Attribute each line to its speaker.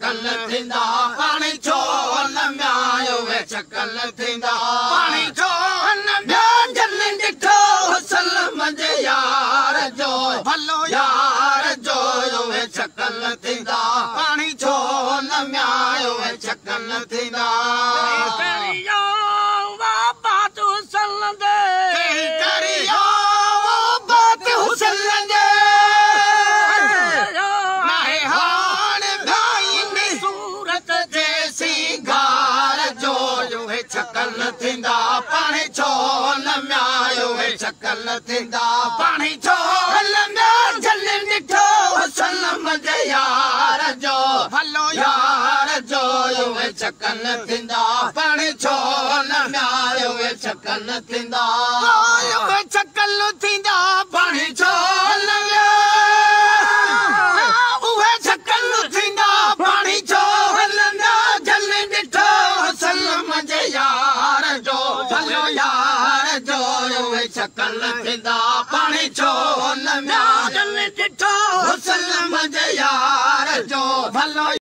Speaker 1: शकल थींदा पाणी छो न म्यायो वे शकल थींदा पाणी छो न म्या जल ॾिठो सलम जे यार जो भलो यार जो वे शकल थींदा पाणी छो न म्यायो वे शकल थींदा
Speaker 2: करियो बाबा तू सलंदे
Speaker 1: करियो बात हुसन दे नाहे हाण भाई ने सूरत जैसी गार जो वे शकल थींदा पाणी छो न म्यायो वे शकल थींदा पाणी छो न म्या जल ॾिठो सलम जे यार जो भलो यार जो वे शकल थींदा पाणी छो न म्यायो वे शकल थींदा वे शकल थींदा पाणी छो न म्या उहे शकल थींदा पाणी छो न म्या जल ॾिठो सलम जे यार जो भलो यार जो वे शकल थींदा पाणी छो न म्या जल ॾिठो सलम जे यार जो भलो